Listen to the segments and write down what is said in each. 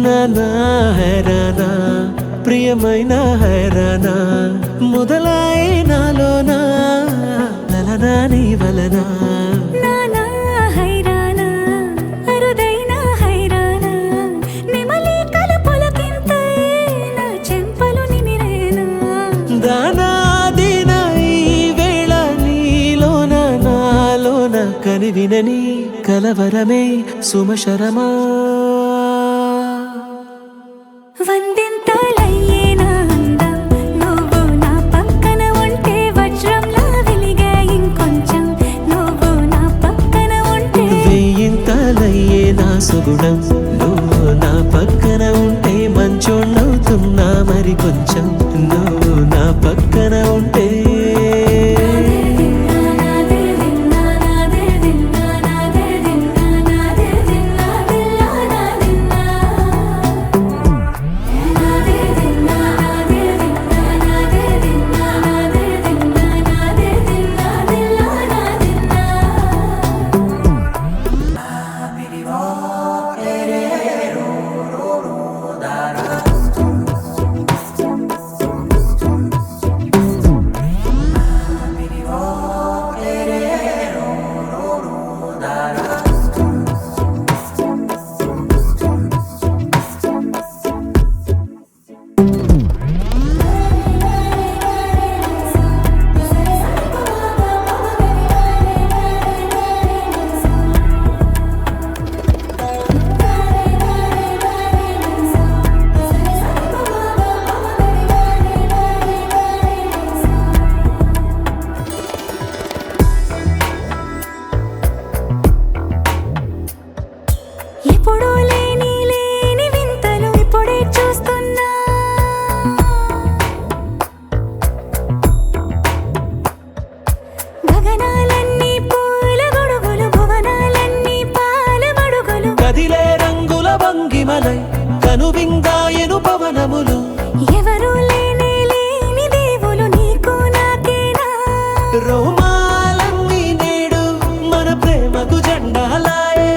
నానా హైరానా ప్రియమైన హైరానా మొదలై నాలోనా లలనా నీ వలనా నానా హైరానా అరుదైన హైరానా నిమలి కలుపులకింతై నా చెంపలు నిమిరేనా దానా దినా ఈ వేళ నీలోన నాలోన కనివినని కలవరమే సుమశరమా వందింతలయ్యేనా అందం నువ్వు నా పక్కన ఉంటే వజ్రంలా వెలిగే ఇంకొంచెం నువ్వు నా పక్కన ఉంటే వెయ్యింతలయ్యే నా సుగుణం నువ్వు నా పక్కన ఉంటే మంచోణ్ణవుతున్నా మరి కొంచెం నువ్వు నా పక్కన ఉంటే ఎప్పుడూ లేని వింతలు ఇప్పుడే చూస్తున్నా గగనాలన్నీ పూల గొడుగులు భువనాలన్నీ పాల మడుగులు కదిలే రంగుల భంగిమలై కనువిందాయను పవనములు ఎవరూ లేని దేవులు నీకు నాకేనా రోమాలన్నీ నేడు మన ప్రేమకు జెండాలాయే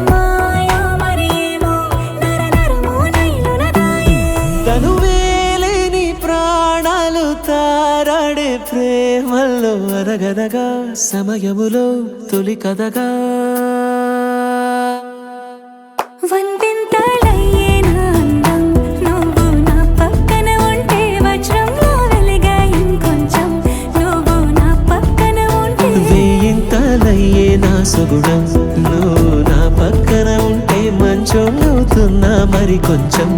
మాయా మరేమో నరనరమో నైలునదాయే తనువేలేని ప్రాణాలు తారాడే ప్రేమల్లో అరగదగా సమయములో తొలి కదగా వందింతలయ్యేనా అందం నువ్వు నా పక్కన ఉంటే వజ్రంలా వెలిగే ఇంకొంచెం నువ్వు నా పక్కన ఉంటే వెయ్యింతలయ్యే నా సుగుణం నువ్వు నా పక్కన ఉంటే మంచోణ్ణవుతున్నా మరి కొంచెం